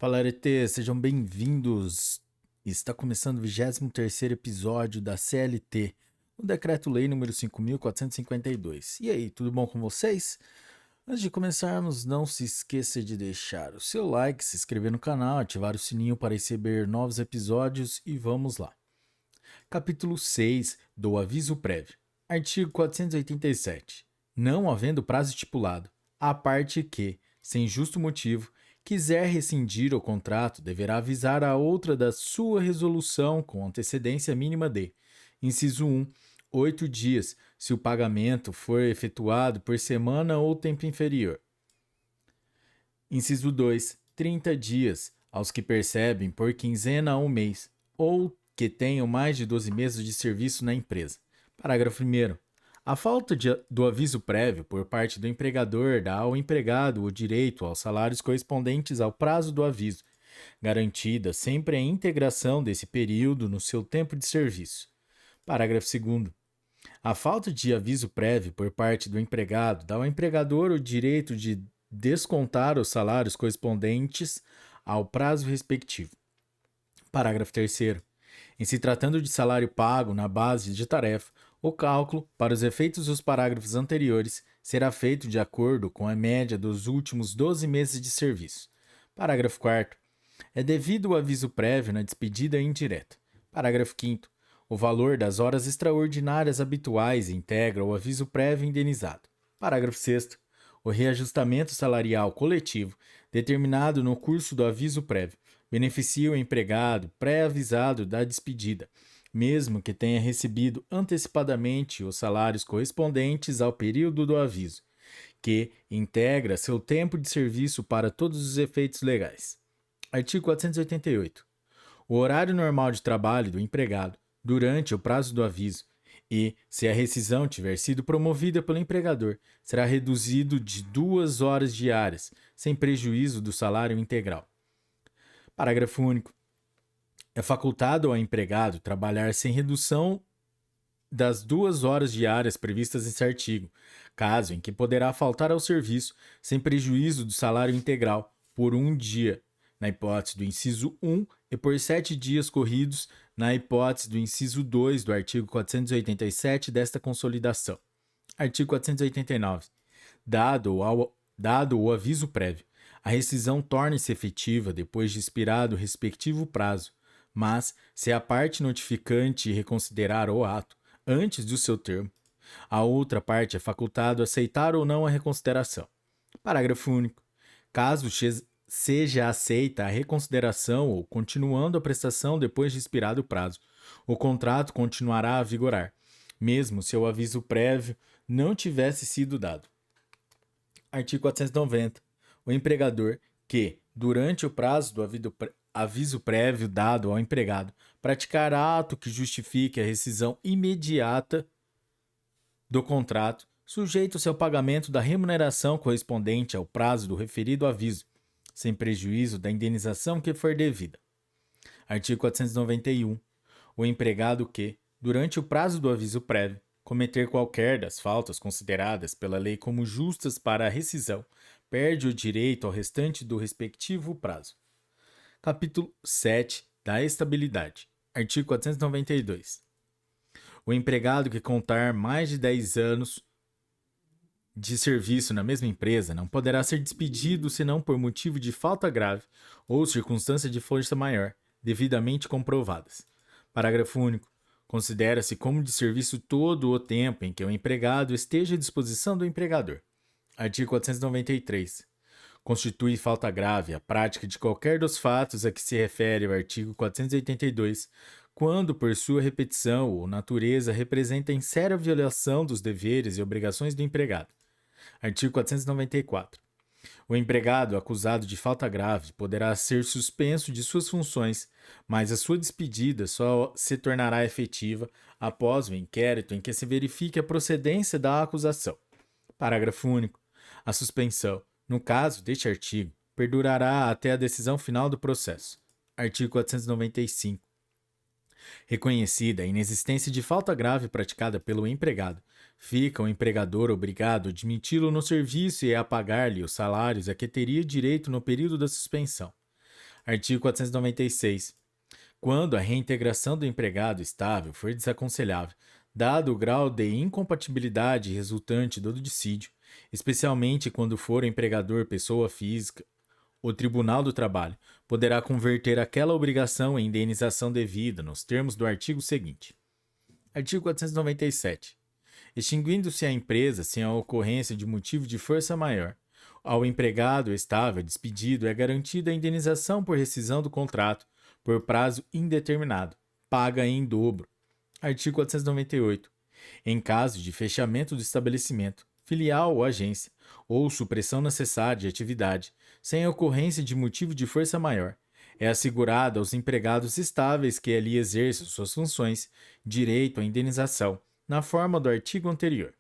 Fala, Arete, sejam bem-vindos. Está começando o 23º episódio da CLT, o Decreto-Lei número 5.452. E aí, tudo bom com vocês? Antes de começarmos, não se esqueça de deixar o seu like, se inscrever no canal, ativar o sininho para receber novos episódios e vamos lá. Capítulo 6 do Aviso Prévio. Artigo 487. Não havendo prazo estipulado, a parte que, sem justo motivo, quiser rescindir o contrato, deverá avisar a outra da sua resolução com antecedência mínima de: inciso 1, 8 dias, se o pagamento for efetuado por semana ou tempo inferior. Inciso 2, 30 dias, aos que percebem por quinzena ou mês, ou que tenham mais de 12 meses de serviço na empresa. Parágrafo 1º. A falta do aviso prévio por parte do empregador dá ao empregado o direito aos salários correspondentes ao prazo do aviso, garantida sempre a integração desse período no seu tempo de serviço. Parágrafo 2º. A falta de aviso prévio por parte do empregado dá ao empregador o direito de descontar os salários correspondentes ao prazo respectivo. Parágrafo 3º. Em se tratando de salário pago na base de tarefa, o cálculo, para os efeitos dos parágrafos anteriores, será feito de acordo com a média dos últimos 12 meses de serviço. Parágrafo 4º. É devido o aviso prévio na despedida indireta. Parágrafo 5º. O valor das horas extraordinárias habituais integra o aviso prévio indenizado. Parágrafo 6º. O reajustamento salarial coletivo, determinado no curso do aviso prévio, beneficia o empregado pré-avisado da despedida, mesmo que tenha recebido antecipadamente os salários correspondentes ao período do aviso, que integra seu tempo de serviço para todos os efeitos legais. Artigo 488. O horário normal de trabalho do empregado, durante o prazo do aviso, e, se a rescisão tiver sido promovida pelo empregador, será reduzido de 2 horas diárias, sem prejuízo do salário integral. Parágrafo único. É facultado ao empregado trabalhar sem redução das 2 horas diárias previstas nesse artigo, caso em que poderá faltar ao serviço, sem prejuízo do salário integral, por 1 dia, na hipótese do inciso 1, e por 7 dias corridos, na hipótese do inciso 2 do artigo 487 desta consolidação. Artigo 489. Dado o aviso prévio, a rescisão torna-se efetiva depois de expirado o respectivo prazo, mas, se a parte notificante reconsiderar o ato antes do seu termo, a outra parte é facultado aceitar ou não a reconsideração. Parágrafo único. Caso seja aceita a reconsideração ou continuando a prestação depois de expirado o prazo, o contrato continuará a vigorar, mesmo se o aviso prévio não tivesse sido dado. Artigo 490. O empregador que, durante o prazo do aviso prévio dado ao empregado, praticar ato que justifique a rescisão imediata do contrato, sujeito-se ao pagamento da remuneração correspondente ao prazo do referido aviso, sem prejuízo da indenização que for devida. Artigo 491. O empregado que, durante o prazo do aviso prévio, cometer qualquer das faltas consideradas pela lei como justas para a rescisão, perde o direito ao restante do respectivo prazo. Capítulo 7 da Estabilidade. Artigo 492. O empregado que contar mais de 10 anos de serviço na mesma empresa não poderá ser despedido senão por motivo de falta grave ou circunstância de força maior, devidamente comprovadas. Parágrafo único. Considera-se como de serviço todo o tempo em que o empregado esteja à disposição do empregador. Artigo 493. Constitui falta grave a prática de qualquer dos fatos a que se refere o artigo 482, quando, por sua repetição ou natureza, representa em séria violação dos deveres e obrigações do empregado. Artigo 494. O empregado acusado de falta grave poderá ser suspenso de suas funções, mas a sua despedida só se tornará efetiva após o inquérito em que se verifique a procedência da acusação. Parágrafo único. A suspensão, no caso deste artigo, perdurará até a decisão final do processo. Artigo 495. Reconhecida a inexistência de falta grave praticada pelo empregado, fica o empregador obrigado a admiti-lo no serviço e a pagar-lhe os salários a que teria direito no período da suspensão. Artigo 496. Quando a reintegração do empregado estável for desaconselhável, dado o grau de incompatibilidade resultante do dissídio, especialmente quando for o empregador pessoa física, o Tribunal do Trabalho poderá converter aquela obrigação em indenização devida nos termos do artigo seguinte. Artigo 497. Extinguindo-se a empresa sem a ocorrência de motivo de força maior, ao empregado estável despedido é garantida a indenização por rescisão do contrato por prazo indeterminado, paga em dobro. Artigo 498. Em caso de fechamento do estabelecimento, filial ou agência, ou supressão necessária de atividade, sem ocorrência de motivo de força maior, é assegurado aos empregados estáveis que ali exerçam suas funções direito à indenização, na forma do artigo anterior.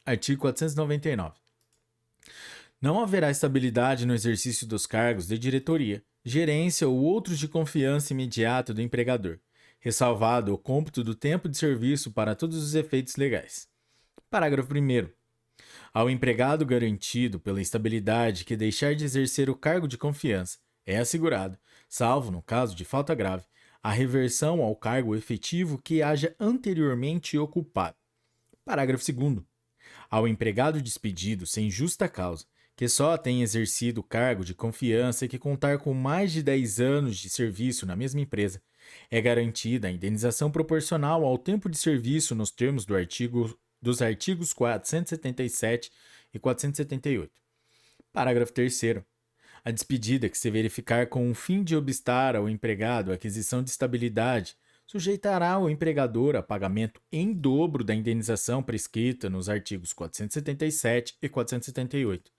Artigo 499. Não haverá estabilidade no exercício dos cargos de diretoria, gerência ou outros de confiança imediata do empregador, ressalvado o cômputo do tempo de serviço para todos os efeitos legais. Parágrafo 1º. Ao empregado garantido pela estabilidade que deixar de exercer o cargo de confiança, é assegurado, salvo no caso de falta grave, a reversão ao cargo efetivo que haja anteriormente ocupado. Parágrafo 2º. Ao empregado despedido sem justa causa, que só tenha exercido o cargo de confiança e que contar com mais de 10 anos de serviço na mesma empresa, é garantida a indenização proporcional ao tempo de serviço nos termos dos artigos 477 e 478. Parágrafo 3º. A despedida que se verificar com o fim de obstar ao empregado a aquisição de estabilidade sujeitará o empregador a pagamento em dobro da indenização prescrita nos artigos 477 e 478.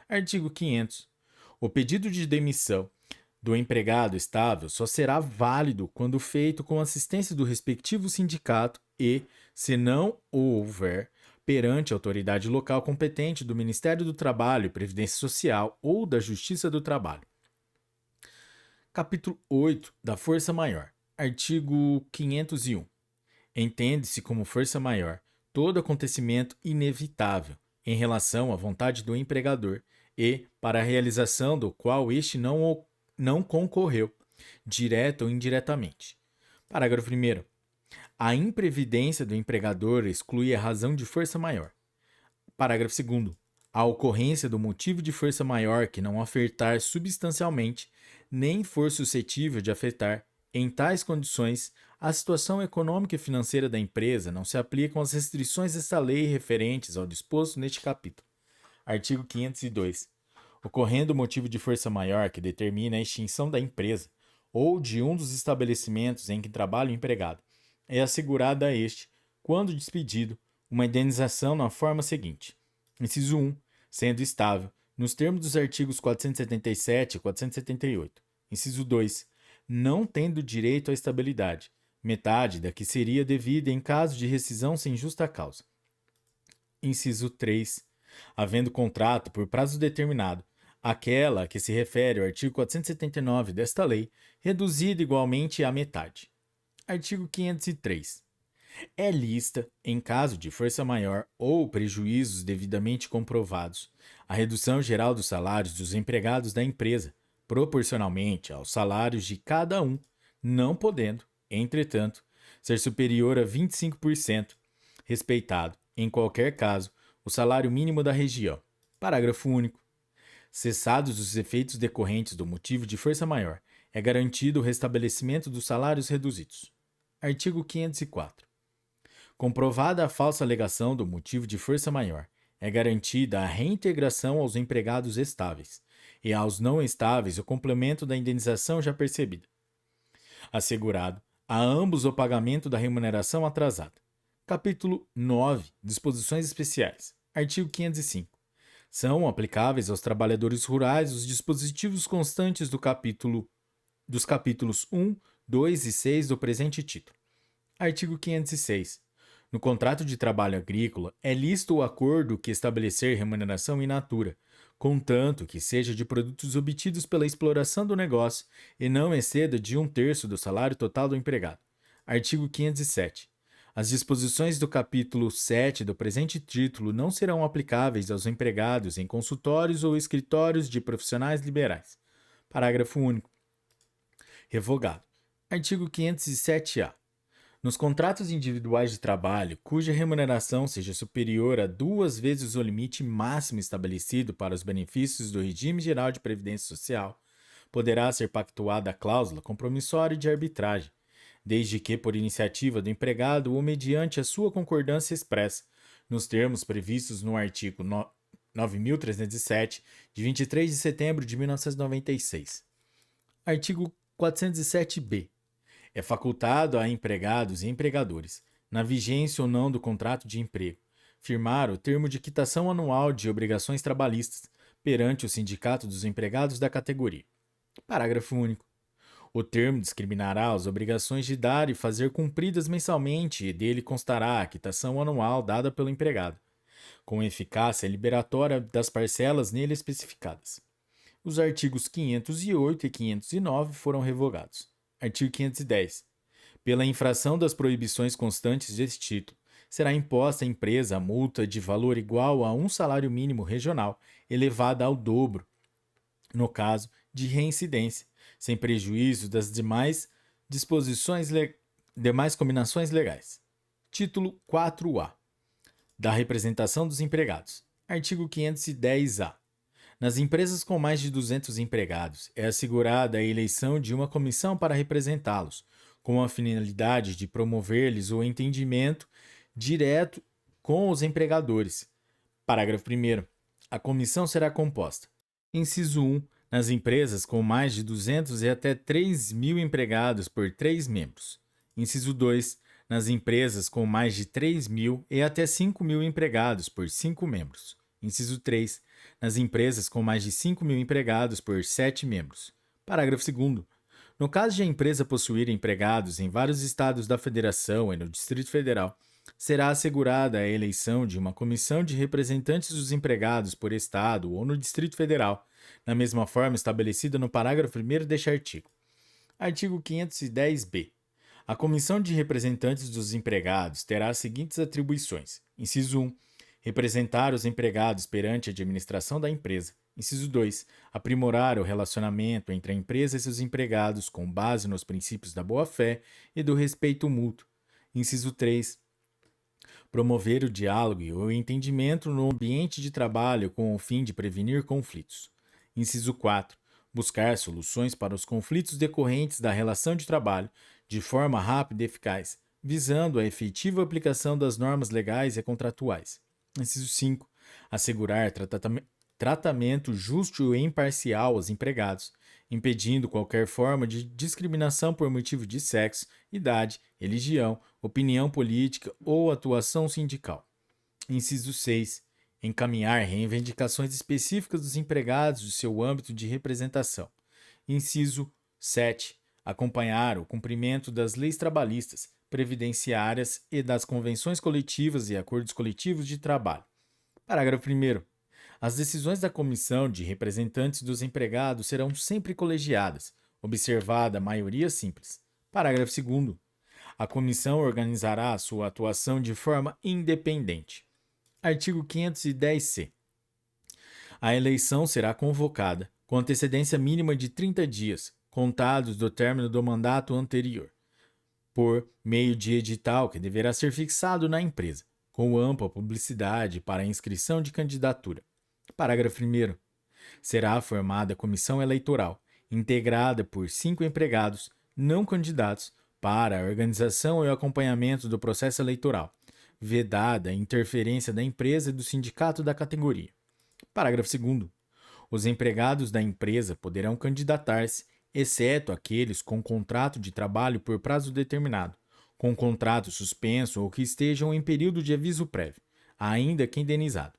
Artigo 500. O pedido de demissão do empregado estável só será válido quando feito com assistência do respectivo sindicato e, se não o houver, perante a autoridade local competente do Ministério do Trabalho e Previdência Social ou da Justiça do Trabalho. Capítulo 8 da Força Maior. Artigo 501. Entende-se como força maior todo acontecimento inevitável em relação à vontade do empregador e para a realização do qual este não concorreu, direta ou indiretamente. Parágrafo 1º. A imprevidência do empregador exclui a razão de força maior. Parágrafo 2º. A ocorrência do motivo de força maior que não afetar substancialmente, nem for suscetível de afetar, em tais condições, a situação econômica e financeira da empresa não se aplicam as restrições desta lei referentes ao disposto neste capítulo. Artigo 502. Ocorrendo motivo de força maior que determina a extinção da empresa ou de um dos estabelecimentos em que trabalha o empregado, é assegurada a este, quando despedido, uma indenização na forma seguinte. Inciso 1. Sendo estável, nos termos dos artigos 477 e 478. Inciso 2. Não tendo direito à estabilidade, metade da que seria devida em caso de rescisão sem justa causa. Inciso 3. Havendo contrato por prazo determinado, aquela a que se refere ao artigo 479 desta lei, reduzida igualmente à metade. Artigo 503. É lista, em caso de força maior ou prejuízos devidamente comprovados, a redução geral dos salários dos empregados da empresa, proporcionalmente aos salários de cada um, não podendo, entretanto, ser superior a 25%, respeitado, em qualquer caso, o salário mínimo da região. Parágrafo único. Cessados os efeitos decorrentes do motivo de força maior, é garantido o restabelecimento dos salários reduzidos. Artigo 504. Comprovada a falsa alegação do motivo de força maior, é garantida a reintegração aos empregados estáveis e aos não estáveis o complemento da indenização já percebida. Assegurado a ambos o pagamento da remuneração atrasada. Capítulo 9. Disposições especiais. Artigo 505. São aplicáveis aos trabalhadores rurais os dispositivos constantes dos capítulos 1, 2 e 6 do presente título. Artigo 506. No contrato de trabalho agrícola, é lícito o acordo que estabelecer remuneração in natura, contanto que seja de produtos obtidos pela exploração do negócio e não exceda de 1/3 do salário total do empregado. Artigo 507. As disposições do capítulo 7 do presente título não serão aplicáveis aos empregados em consultórios ou escritórios de profissionais liberais. Parágrafo único. Revogado. Artigo 507-A. Nos contratos individuais de trabalho, cuja remuneração seja superior a 2 vezes o limite máximo estabelecido para os benefícios do regime geral de previdência social, poderá ser pactuada a cláusula compromissória de arbitragem, desde que por iniciativa do empregado ou mediante a sua concordância expressa, nos termos previstos no artigo 9.307, de 23 de setembro de 1996. Artigo 407-B. É facultado a empregados e empregadores, na vigência ou não do contrato de emprego, firmar o termo de quitação anual de obrigações trabalhistas perante o Sindicato dos Empregados da categoria. Parágrafo único. O termo discriminará as obrigações de dar e fazer cumpridas mensalmente e dele constará a quitação anual dada pelo empregado, com eficácia liberatória das parcelas nele especificadas. Os artigos 508 e 509 foram revogados. Artigo 510. Pela infração das proibições constantes deste título, será imposta à empresa a multa de valor igual a um salário mínimo regional, elevada ao dobro, no caso de reincidência, sem prejuízo das demais combinações legais. Título 4A. Da representação dos empregados. Artigo 510-A. Nas empresas com mais de 200 empregados, é assegurada a eleição de uma comissão para representá-los, com a finalidade de promover-lhes o entendimento direto com os empregadores. Parágrafo 1º. A comissão será composta. Inciso 1. Nas empresas com mais de 200 e até 3.000 empregados por 3 membros. Inciso 2. Nas empresas com mais de 3.000 e até 5.000 empregados por 5 membros. Inciso 3. Nas empresas com mais de 5.000 empregados por 7 membros. Parágrafo 2º. No caso de a empresa possuir empregados em vários estados da Federação e no Distrito Federal, será assegurada a eleição de uma comissão de representantes dos empregados por estado ou no Distrito Federal, na mesma forma estabelecida no parágrafo 1º deste artigo. Artigo 510-B. A comissão de representantes dos empregados terá as seguintes atribuições. Inciso 1. Representar os empregados perante a administração da empresa. Inciso 2. Aprimorar o relacionamento entre a empresa e seus empregados com base nos princípios da boa-fé e do respeito mútuo. Inciso 3. Promover o diálogo e o entendimento no ambiente de trabalho com o fim de prevenir conflitos. Inciso 4. Buscar soluções para os conflitos decorrentes da relação de trabalho de forma rápida e eficaz, visando a efetiva aplicação das normas legais e contratuais. Inciso 5. Assegurar tratamento justo e imparcial aos empregados, impedindo qualquer forma de discriminação por motivo de sexo, idade, religião, opinião política ou atuação sindical. Inciso 6. Encaminhar reivindicações específicas dos empregados do seu âmbito de representação. Inciso 7. Acompanhar o cumprimento das leis trabalhistas, previdenciárias e das convenções coletivas e acordos coletivos de trabalho. Parágrafo 1º. As decisões da comissão de representantes dos empregados serão sempre colegiadas, observada a maioria simples. Parágrafo 2º. A comissão organizará a sua atuação de forma independente. Artigo 510-C. A eleição será convocada com antecedência mínima de 30 dias, contados do término do mandato anterior, por meio de edital que deverá ser fixado na empresa, com ampla publicidade para a inscrição de candidatura. Parágrafo 1º. Será formada comissão eleitoral, integrada por 5 empregados não candidatos para a organização e o acompanhamento do processo eleitoral, vedada a interferência da empresa e do sindicato da categoria. Parágrafo 2º. Os empregados da empresa poderão candidatar-se, exceto aqueles com contrato de trabalho por prazo determinado, com contrato suspenso ou que estejam em período de aviso prévio, ainda que indenizado.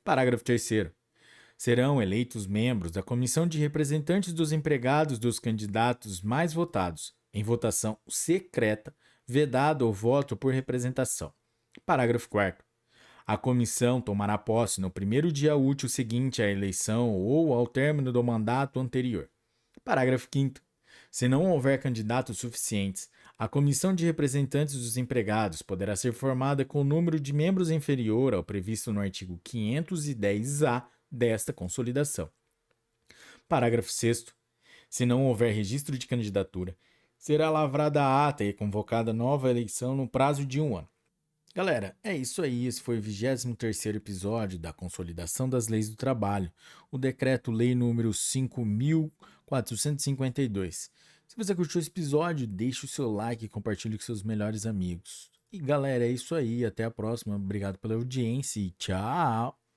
Parágrafo 3º. Serão eleitos membros da comissão de representantes dos empregados dos candidatos mais votados, em votação secreta, vedado o voto por representação. Parágrafo 4º. A comissão tomará posse no primeiro dia útil seguinte à eleição ou ao término do mandato anterior. Parágrafo 5º. Se não houver candidatos suficientes, a comissão de representantes dos empregados poderá ser formada com o número de membros inferior ao previsto no artigo 510-A desta consolidação. Parágrafo 6º. Se não houver registro de candidatura, será lavrada a ata e convocada nova eleição no prazo de 1 ano. Galera, é isso aí. Esse foi o 23º episódio da Consolidação das Leis do Trabalho, o Decreto-Lei número 5.452. Se você curtiu esse episódio, deixe o seu like e compartilhe com seus melhores amigos. E galera, é isso aí. Até a próxima. Obrigado pela audiência e tchau!